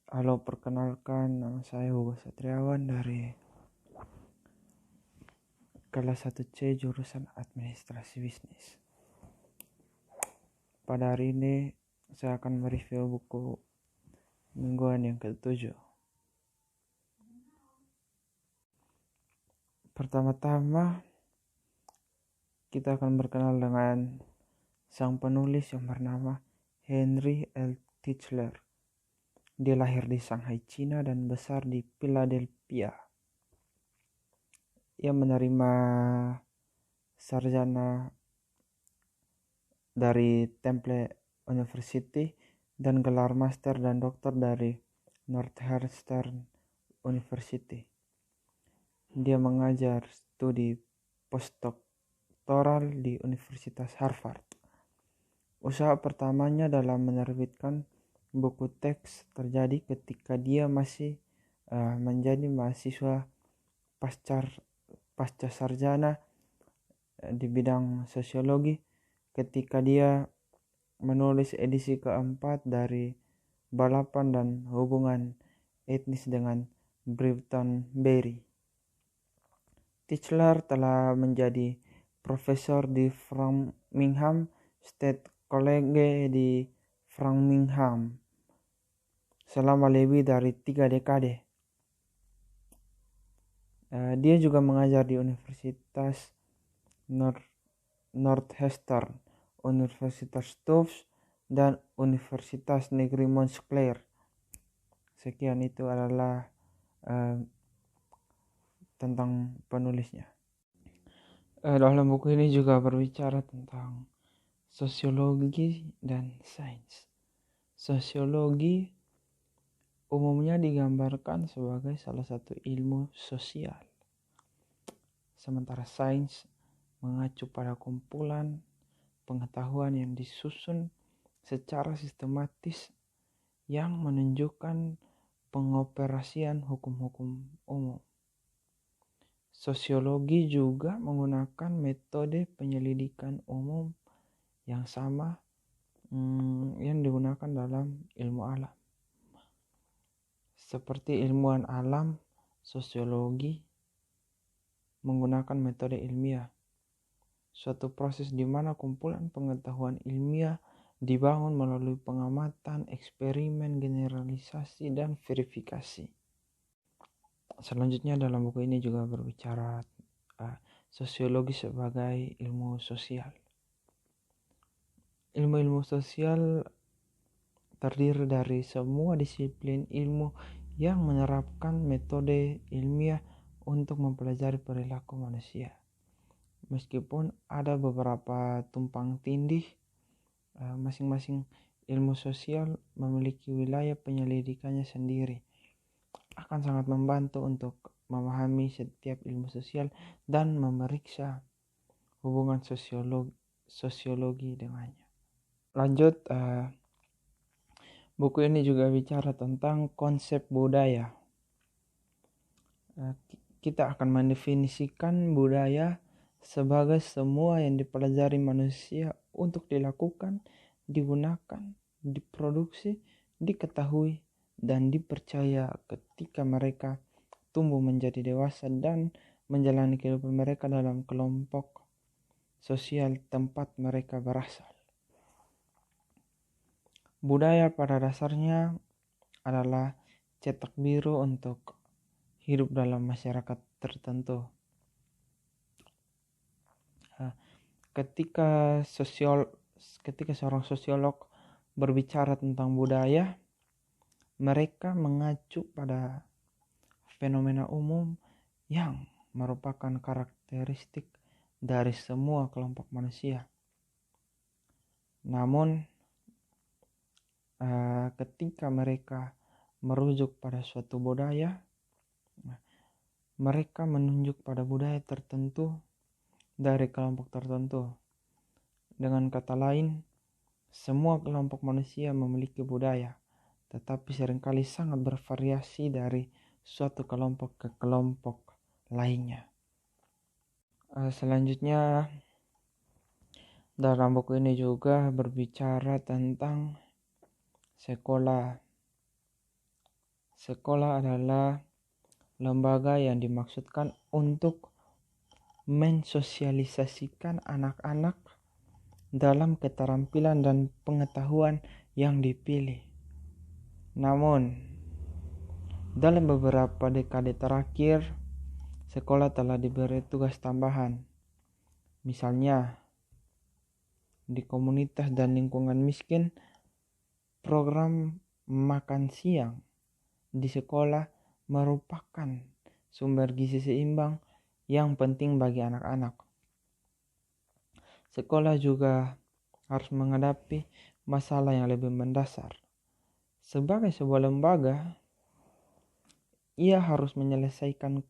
Halo, perkenalkan nama saya Hugo Satriawan dari kelas 1C jurusan Administrasi Bisnis. Pada hari ini saya akan mereview buku mingguan yang ke-7. Pertama-tama kita akan berkenal dengan sang penulis yang bernama Henry L. Tischler. Dia lahir di Shanghai, Cina dan besar di Philadelphia. Ia menerima sarjana dari Temple University dan gelar master dan doktor dari Northwestern University. Dia mengajar studi postdoktoral di Universitas Harvard. Usaha pertamanya dalam menerbitkan buku teks terjadi ketika dia masih menjadi mahasiswa pasca sarjana di bidang sosiologi, ketika dia menulis edisi keempat dari Balapan dan Hubungan Etnis dengan Britton Berry. Tischler telah menjadi profesor di Framingham State College di Framingham selama lebih dari 3 dekade. Dia juga mengajar di Universitas Northwestern, Universitas Tufts, dan Universitas Negeri Montclair. Sekian, itu adalah tentang penulisnya. Dalam buku ini juga berbicara tentang sosiologi dan sains. Sosiologi umumnya digambarkan sebagai salah satu ilmu sosial, sementara sains mengacu pada kumpulan pengetahuan yang disusun secara sistematis yang menunjukkan pengoperasian hukum-hukum umum. Sosiologi juga menggunakan metode penyelidikan umum yang sama yang digunakan dalam ilmu alam. Seperti ilmuwan alam, sosiologi menggunakan metode ilmiah, suatu proses di mana kumpulan pengetahuan ilmiah dibangun melalui pengamatan, eksperimen, generalisasi, dan verifikasi. Selanjutnya dalam buku ini juga berbicara sosiologi sebagai ilmu sosial. Ilmu-ilmu sosial terdiri dari semua disiplin ilmu yang menerapkan metode ilmiah untuk mempelajari perilaku manusia. Meskipun ada beberapa tumpang tindih, masing-masing ilmu sosial memiliki wilayah penyelidikannya sendiri. Akan sangat membantu untuk memahami setiap ilmu sosial dan memeriksa hubungan sosiologi dengannya. Lanjut, buku ini juga bicara tentang konsep budaya. Kita akan mendefinisikan budaya sebagai semua yang dipelajari manusia untuk dilakukan, digunakan, diproduksi, diketahui, dan dipercaya ketika mereka tumbuh menjadi dewasa dan menjalani kehidupan mereka dalam kelompok sosial tempat mereka berasal. Budaya pada dasarnya adalah cetak biru untuk hidup dalam masyarakat tertentu. Ketika seorang sosiolog berbicara tentang budaya, mereka mengacu pada fenomena umum yang merupakan karakteristik dari semua kelompok manusia. Namun, ketika mereka merujuk pada suatu budaya, mereka menunjuk pada budaya tertentu dari kelompok tertentu. Dengan kata lain, semua kelompok manusia memiliki budaya, tetapi seringkali sangat bervariasi dari suatu kelompok ke kelompok lainnya. Selanjutnya, dalam buku ini juga berbicara tentang sekolah sekolah adalah lembaga yang dimaksudkan untuk mensosialisasikan anak-anak dalam keterampilan dan pengetahuan yang dipilih. Namun, dalam beberapa dekade terakhir, sekolah telah diberi tugas tambahan. Misalnya, di komunitas dan lingkungan miskin, program makan siang di sekolah merupakan sumber gizi seimbang yang penting bagi anak-anak. Sekolah juga harus menghadapi masalah yang lebih mendasar. Sebagai sebuah lembaga, ia harus menyelesaikan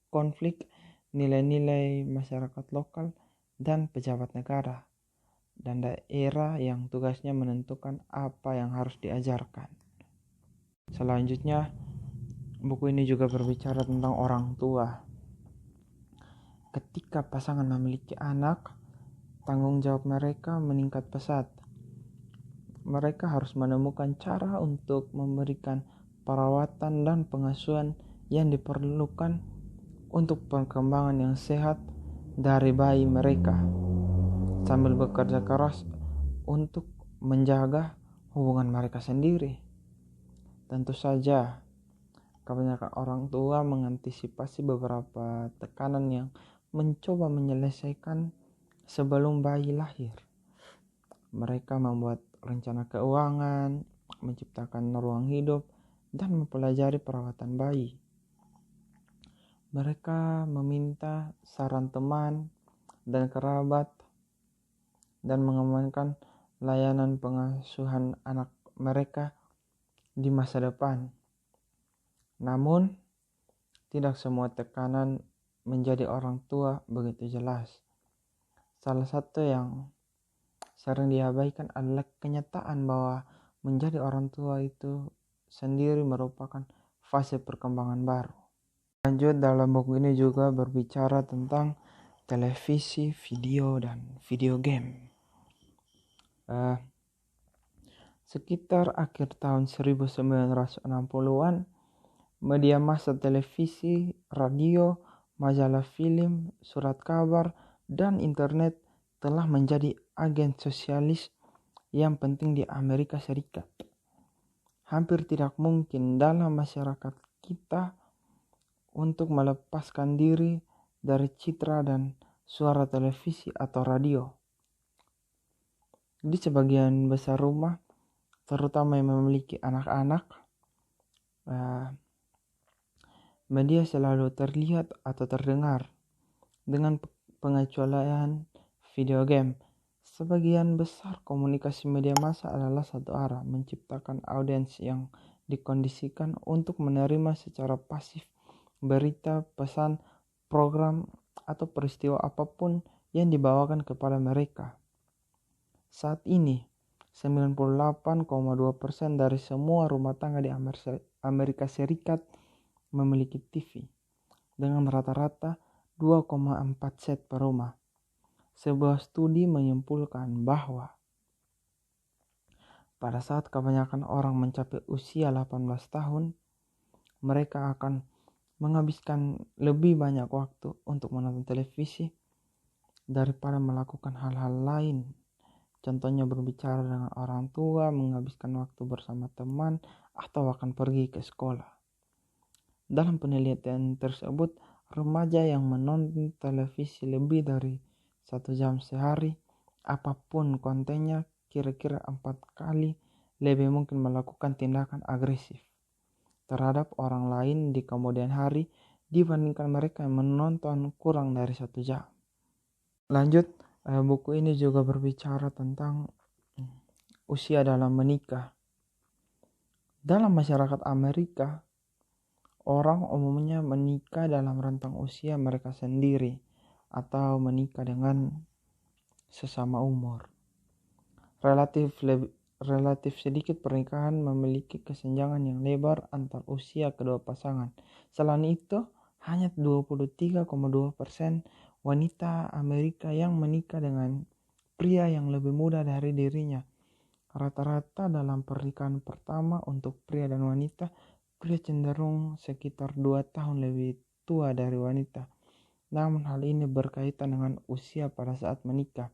konflik nilai-nilai masyarakat lokal dan pejabat negara dan daerah yang tugasnya menentukan apa yang harus diajarkan. Selanjutnya, buku ini juga berbicara tentang orang tua. Ketika pasangan memiliki anak, tanggung jawab mereka meningkat pesat. Mereka harus menemukan cara untuk memberikan perawatan dan pengasuhan yang diperlukan untuk perkembangan yang sehat dari bayi mereka, sambil bekerja keras untuk menjaga hubungan mereka sendiri. Tentu saja, kebanyakan orang tua mengantisipasi beberapa tekanan yang mencoba menyelesaikan sebelum bayi lahir. Mereka membuat rencana keuangan, menciptakan ruang hidup, dan mempelajari perawatan bayi. Mereka meminta saran teman dan kerabat dan mengembangkan layanan pengasuhan anak mereka di masa depan. Namun, tidak semua tekanan menjadi orang tua begitu jelas. Salah satu yang sering diabaikan adalah kenyataan bahwa menjadi orang tua itu sendiri merupakan fase perkembangan baru. Lanjut, dalam buku ini juga berbicara tentang televisi, video, dan video game. Sekitar akhir tahun 1960-an, media massa televisi, radio, majalah film, surat kabar, dan internet telah menjadi agen sosialis yang penting di Amerika Serikat. Hampir tidak mungkin dalam masyarakat kita untuk melepaskan diri dari citra dan suara televisi atau radio. Di sebagian besar rumah, terutama yang memiliki anak-anak, media selalu terlihat atau terdengar, dengan pengecualian video game. Sebagian besar komunikasi media massa adalah satu arah, menciptakan audiens yang dikondisikan untuk menerima secara pasif berita, pesan, program, atau peristiwa apapun yang dibawakan kepada mereka. Saat ini, 98,2% dari semua rumah tangga di Amerika Serikat memiliki TV, dengan rata-rata 2,4 set per rumah. Sebuah studi menyimpulkan bahwa pada saat kebanyakan orang mencapai usia 18 tahun, mereka akan menghabiskan lebih banyak waktu untuk menonton televisi daripada melakukan hal-hal lain. Contohnya berbicara dengan orang tua, menghabiskan waktu bersama teman, atau akan pergi ke sekolah. Dalam penelitian tersebut, remaja yang menonton televisi lebih dari 1 jam sehari, apapun kontennya, kira-kira 4 kali lebih mungkin melakukan tindakan agresif terhadap orang lain di kemudian hari dibandingkan mereka yang menonton kurang dari 1 jam. Lanjut, buku ini juga berbicara tentang usia dalam menikah. Dalam masyarakat Amerika, orang umumnya menikah dalam rentang usia mereka sendiri atau menikah dengan sesama umur. Relatif sedikit pernikahan memiliki kesenjangan yang lebar antar usia kedua pasangan. Selain itu, hanya 23,2% wanita Amerika yang menikah dengan pria yang lebih muda dari dirinya. Rata-rata dalam pernikahan pertama untuk pria dan wanita pria cenderung sekitar 2 tahun lebih tua dari wanita. Namun hal ini berkaitan dengan usia pada saat menikah.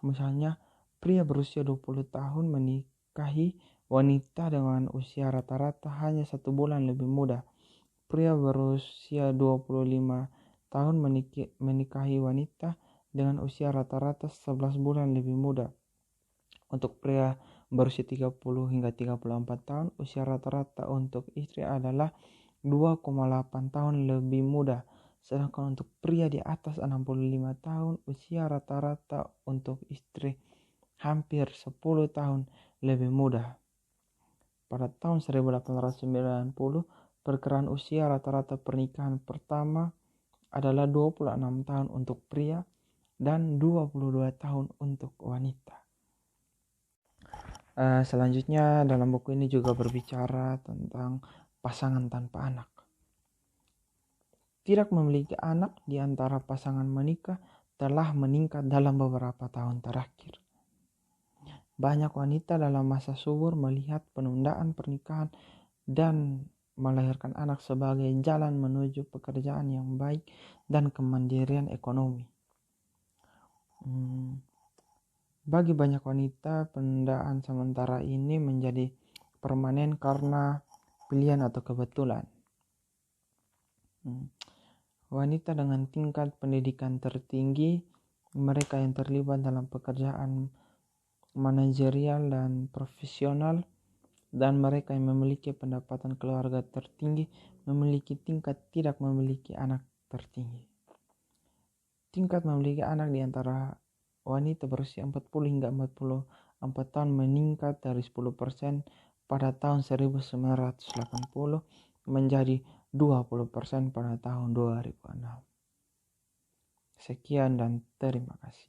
Misalnya, pria berusia 20 tahun menikahi wanita dengan usia rata-rata hanya 1 bulan lebih muda. Pria berusia 25 tahun menikahi wanita dengan usia rata-rata 11 bulan lebih muda. Untuk pria berusia 30 hingga 34 tahun, usia rata-rata untuk istri adalah 2,8 tahun lebih muda. Sedangkan untuk pria di atas 65 tahun, usia rata-rata untuk istri hampir 10 tahun lebih muda. Pada tahun 1890, perkiraan usia rata-rata pernikahan pertama adalah 26 tahun untuk pria dan 22 tahun untuk wanita. Selanjutnya dalam buku ini juga berbicara tentang pasangan tanpa anak. Tidak memiliki anak di antara pasangan menikah telah meningkat dalam beberapa tahun terakhir. Banyak wanita dalam masa subur melihat penundaan pernikahan dan melahirkan anak sebagai jalan menuju pekerjaan yang baik dan kemandirian ekonomi. Bagi banyak wanita, penundaan sementara ini menjadi permanen karena pilihan atau kebetulan. Wanita dengan tingkat pendidikan tertinggi, mereka yang terlibat dalam pekerjaan manajerial dan profesional, dan mereka yang memiliki pendapatan keluarga tertinggi memiliki tingkat tidak memiliki anak tertinggi. Tingkat memiliki anak di antara wanita berusia 40 hingga 44 tahun meningkat dari 10% pada tahun 1980 menjadi 20% pada tahun 2006. Sekian dan terima kasih.